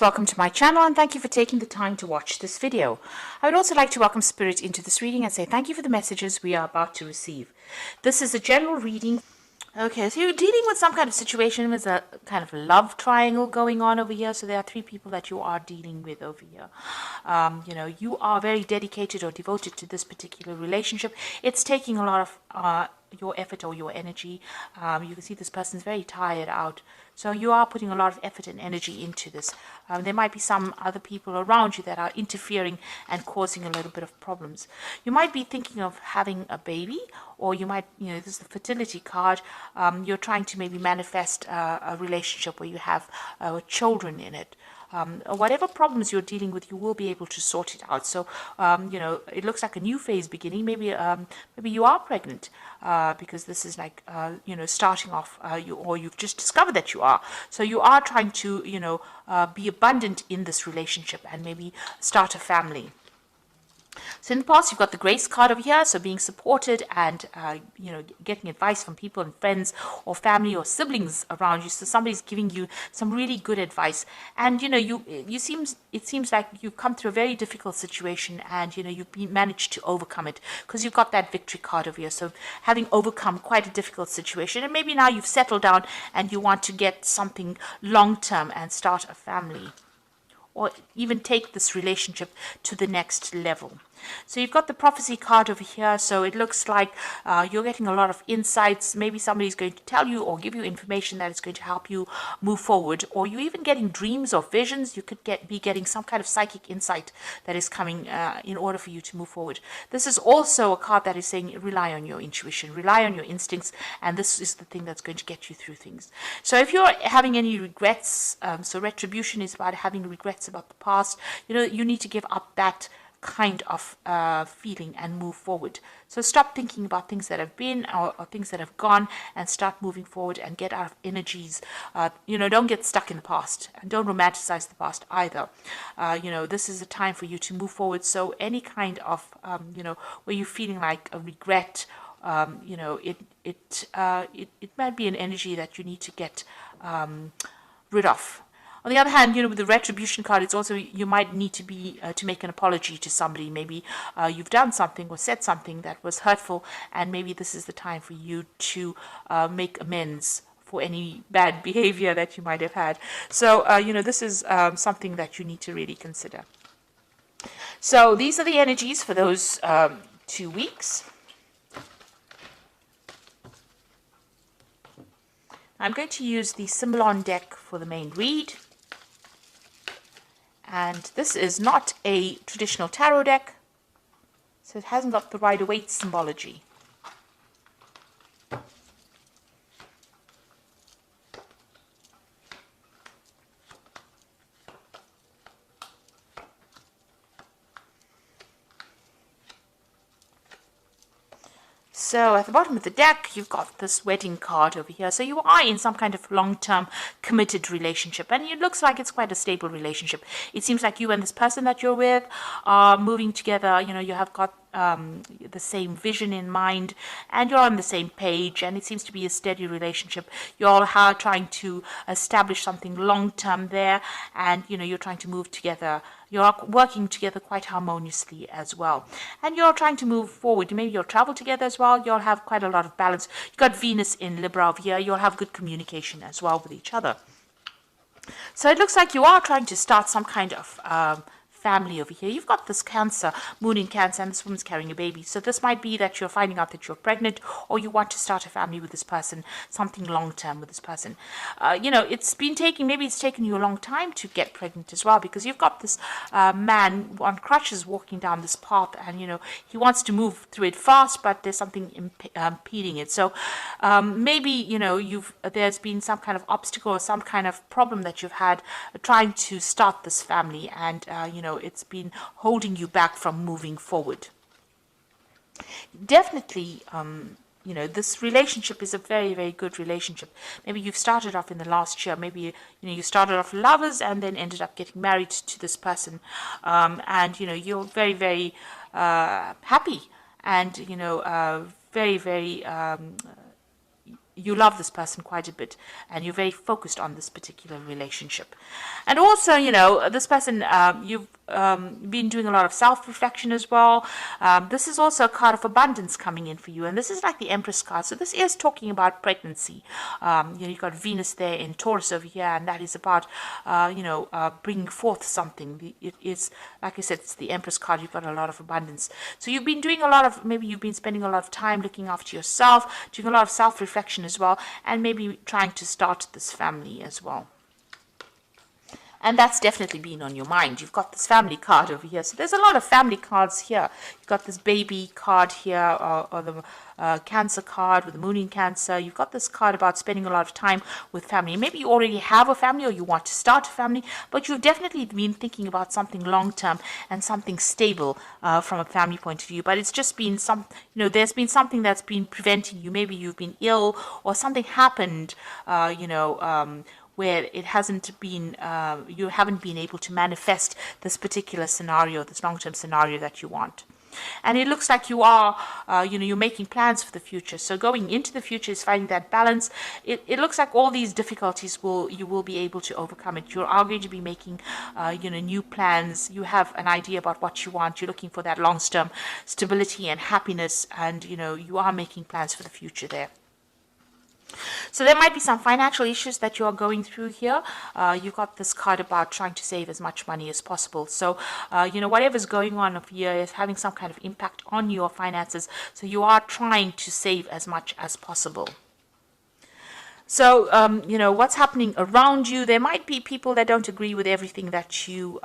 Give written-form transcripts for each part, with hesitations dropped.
Welcome to my channel and thank you for taking the time to watch this video. I would also like to welcome Spirit into this reading and say thank you for the messages we are about to receive. This is a general reading. Okay, so you're dealing with some kind of situation with a kind of love triangle going on over here. So there are three people that you are dealing with over here. You are very dedicated or devoted to this particular relationship. It's taking a lot of your effort or your energy. You can see this person's very tired out. So you are putting a lot of effort and energy into this. There might be some other people around you that are interfering and causing a little bit of problems. You might be thinking of having a baby, or you might, this is the fertility card. You're trying to maybe manifest a relationship where you have children in it. Whatever problems you're dealing with, you will be able to sort it out. So, it looks like a new phase beginning. Maybe you are pregnant because this is like, starting off, you've just discovered that you are. So you are trying to, be abundant in this relationship and maybe start a family. So in the past, you've got the grace card over here, so being supported and, getting advice from people and friends or family or siblings around you. So somebody's giving you some really good advice. And, it seems like you've come through a very difficult situation and, you've managed to overcome it because you've got that victory card over here. So having overcome quite a difficult situation, and maybe now you've settled down and you want to get something long-term and start a family, or even take this relationship to the next level. So you've got the prophecy card over here. So it looks like you're getting a lot of insights. Maybe somebody's going to tell you or give you information that is going to help you move forward. Or you're even getting dreams or visions. You could be getting some kind of psychic insight that is coming in order for you to move forward. This is also a card that is saying rely on your intuition, rely on your instincts, and this is the thing that's going to get you through things. So if you're having any regrets, so retribution is about having regrets about the past, you need to give up that kind of feeling and move forward. So stop thinking about things that have been or things that have gone and start moving forward and get out of energies. Don't get stuck in the past and don't romanticize the past either. This is a time for you to move forward. So any kind of, where you're feeling like a regret, it might be an energy that you need to get rid of. On the other hand, with the retribution card, it's also you might need to make an apology to somebody. Maybe you've done something or said something that was hurtful, and maybe this is the time for you to make amends for any bad behavior that you might have had. So, this is something that you need to really consider. So these are the energies for those 2 weeks. I'm going to use the Symbolon deck for the main read. And this is not a traditional tarot deck, so it hasn't got the Rider-Waite symbology. So at the bottom of the deck, you've got this wedding card over here. So you are in some kind of long-term committed relationship. And it looks like it's quite a stable relationship. It seems like you and this person that you're with are moving together. You have got the same vision in mind and you're on the same page, and it seems to be a steady relationship. You're all trying to establish something long-term there, and you're trying to move together. You're working together quite harmoniously as well, and you're trying to move forward. Maybe you'll travel together as well. You'll have quite a lot of balance. You've got Venus in Libra over here. You'll have good communication as well with each other. So it looks like you are trying to start some kind of family over here. You've got this Cancer, Moon in Cancer, and this woman's carrying a baby. So this might be that you're finding out that you're pregnant, or you want to start a family with this person, something long-term with this person. Maybe it's taken you a long time to get pregnant as well, because you've got this man on crutches walking down this path, and he wants to move through it fast, but there's something impeding it. So maybe there's been some kind of obstacle or some kind of problem that you've had trying to start this family, and it's been holding you back from moving forward. Definitely, this relationship is a very, very good relationship. Maybe you've started off in the last year. Maybe, you started off lovers and then ended up getting married to this person. And, you're very, very happy and, very, very you love this person quite a bit, and you're very focused on this particular relationship. And also, this person, you've been doing a lot of self-reflection as well. This is also a card of abundance coming in for you, and this is like the Empress card. So this is talking about pregnancy. You've got Venus there in Taurus over here, and that is about, bringing forth something. It is, like I said, it's the Empress card. You've got a lot of abundance. So you've been doing a lot of, maybe you've been spending a lot of time looking after yourself, doing a lot of self-reflection as well, and maybe trying to start this family as well. And that's definitely been on your mind. You've got this family card over here. So there's a lot of family cards here. You've got this baby card here, or the Cancer card with the moon in Cancer. You've got this card about spending a lot of time with family. Maybe you already have a family or you want to start a family, but you've definitely been thinking about something long-term and something stable from a family point of view. But it's just been there's been something that's been preventing you. Maybe you've been ill or something happened, where it hasn't been, you haven't been able to manifest this particular scenario, this long-term scenario that you want. And it looks like you are, you're making plans for the future. So going into the future is finding that balance. It looks like all these difficulties you will be able to overcome it. You are going to be making, new plans. You have an idea about what you want. You're looking for that long-term stability and happiness, and you are making plans for the future there. So there might be some financial issues that you are going through here. You've got this card about trying to save as much money as possible. So, whatever's going on here is having some kind of impact on your finances. So you are trying to save as much as possible. So, what's happening around you, there might be people that don't agree with everything that you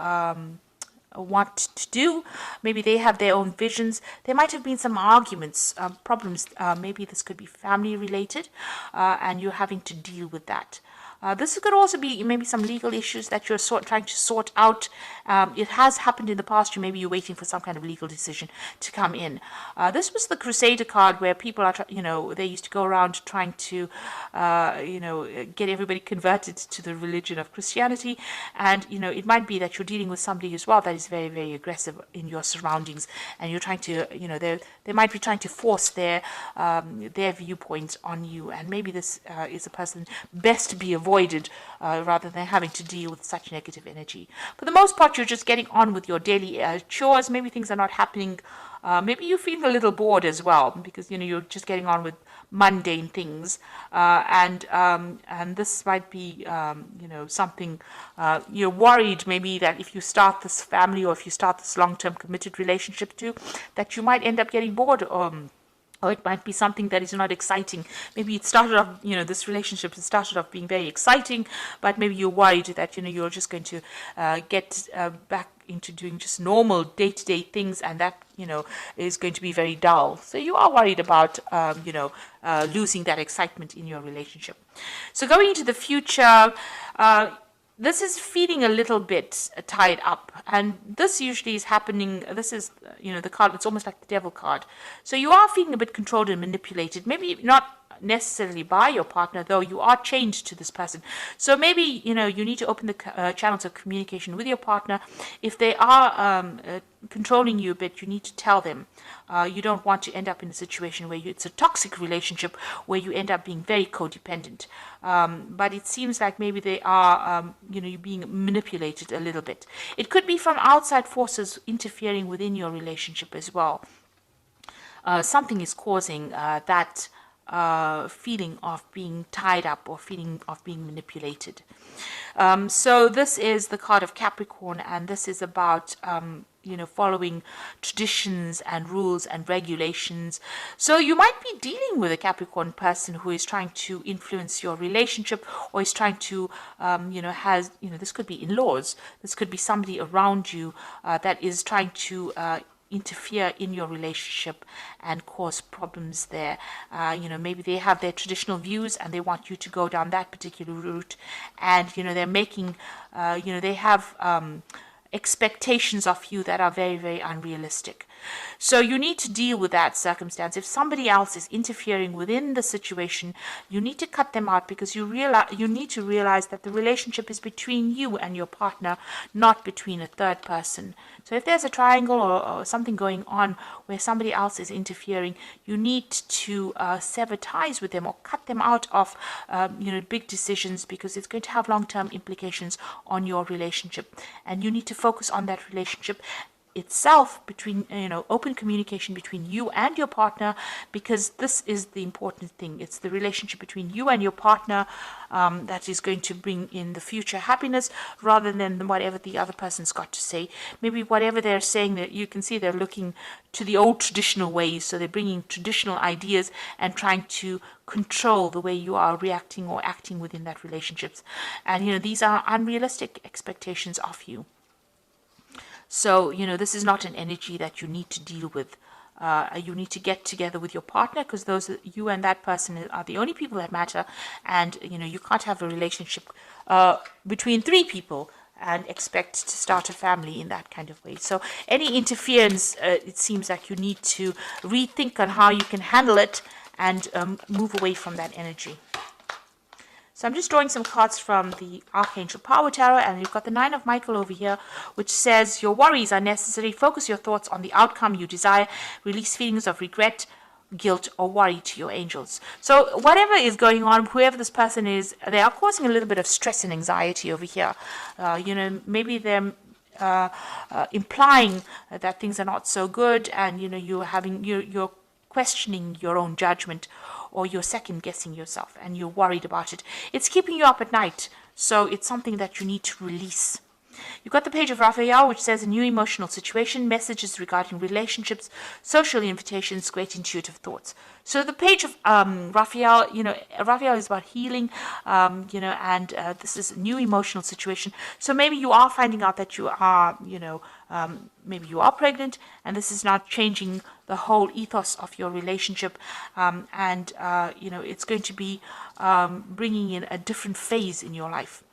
want to do. Maybe they have their own visions. There might have been some arguments, problems. Maybe this could be family related, and you're having to deal with that. This could also be maybe some legal issues that you're trying to sort out. It has happened in the past. Maybe you're waiting for some kind of legal decision to come in. This was the Crusader card, where people are, they used to go around trying to, get everybody converted to the religion of Christianity. And, it might be that you're dealing with somebody as well that is very, very aggressive in your surroundings. And you're trying to, they might be trying to force their viewpoints on you. And maybe this is a person best to be avoided rather than having to deal with such negative energy. For the most part, you're just getting on with your daily chores. Maybe things are not happening. Maybe you're feeling a little bored as well, because you're just getting on with mundane things, and this might be something you're worried maybe that if you start this family or if you start this long-term committed relationship too, that you might end up getting bored. Or it might be something that is not exciting. Maybe it started off, this relationship started off being very exciting, but maybe you're worried that, you're just going to get back into doing just normal day-to-day things, and that, is going to be very dull. So you are worried about, losing that excitement in your relationship. So going into the future, this is feeling a little bit tied up, and this usually is happening. This is, the card, it's almost like the Devil card. So you are feeling a bit controlled and manipulated, maybe not necessarily by your partner, though you are chained to this person. So maybe, you need to open the channels of communication with your partner. If they are controlling you a bit, you need to tell them. You don't want to end up in a situation where it's a toxic relationship where you end up being very codependent. But it seems like maybe they are, you're being manipulated a little bit. It could be from outside forces interfering within your relationship as well. Something is causing that feeling of being tied up or feeling of being manipulated. So this is the card of Capricorn, and this is about following traditions and rules and regulations. So you might be dealing with a Capricorn person who is trying to influence your relationship, or is trying to this could be in-laws, this could be somebody around you that is trying to interfere in your relationship and cause problems there. Maybe they have their traditional views and they want you to go down that particular route, and they're making they have expectations of you that are very, very unrealistic. So you need to deal with that circumstance. If somebody else is interfering within the situation, you need to cut them out, because you need to realize that the relationship is between you and your partner, not between a third person. So if there's a triangle or something going on where somebody else is interfering, you need to sever ties with them or cut them out of big decisions, because it's going to have long-term implications on your relationship, and you need to focus on that relationship itself, between open communication between you and your partner, because this is the important thing. It's the relationship between you and your partner that is going to bring in the future happiness, rather than whatever the other person's got to say. Maybe whatever they're saying, that you can see they're looking to the old traditional ways, so they're bringing traditional ideas and trying to control the way you are reacting or acting within that relationships. And these are unrealistic expectations of you. So, this is not an energy that you need to deal with. You need to get together with your partner, because you and that person are the only people that matter. And, you can't have a relationship between three people and expect to start a family in that kind of way. So any interference, it seems like you need to rethink on how you can handle it and move away from that energy. So I'm just drawing some cards from the Archangel Power Tarot, and you've got the Nine of Michael over here, which says your worries are necessary. Focus your thoughts on the outcome you desire. Release feelings of regret, guilt, or worry to your angels. So whatever is going on, whoever this person is, they are causing a little bit of stress and anxiety over here. Maybe they're implying that things are not so good, and you're questioning your own judgment, or you're second guessing yourself and you're worried about it. It's keeping you up at night, so it's something that you need to release. You've got the Page of Raphael, which says a new emotional situation, messages regarding relationships, social invitations, great intuitive thoughts. So the Page of Raphael, Raphael is about healing, and this is a new emotional situation. So maybe you are finding out that you are, maybe you are pregnant, and this is now changing the whole ethos of your relationship, and it's going to be bringing in a different phase in your life.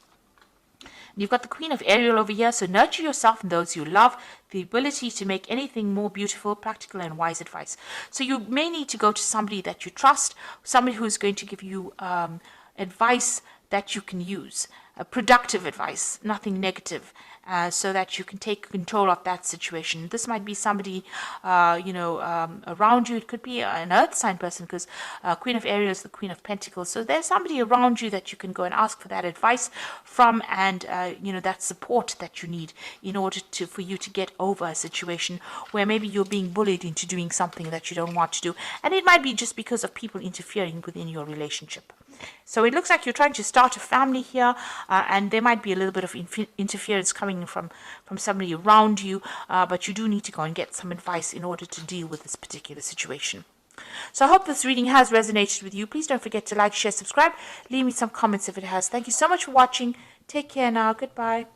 You've got the Queen of Ariel over here, so nurture yourself and those you love, the ability to make anything more beautiful, practical, and wise advice. So you may need to go to somebody that you trust, somebody who's going to give you advice that you can use, productive advice, nothing negative, so that you can take control of that situation. This might be somebody, around you. It could be an earth sign person, because Queen of Ariel is the Queen of Pentacles. So there's somebody around you that you can go and ask for that advice from, and that support that you need in order for you to get over a situation where maybe you're being bullied into doing something that you don't want to do, and it might be just because of people interfering within your relationship. So it looks like you're trying to start a family here, and there might be a little bit of interference coming from somebody around you, but you do need to go and get some advice in order to deal with this particular situation. So I hope this reading has resonated with you. Please don't forget to like, share, subscribe. Leave me some comments if it has. Thank you so much for watching. Take care now. Goodbye.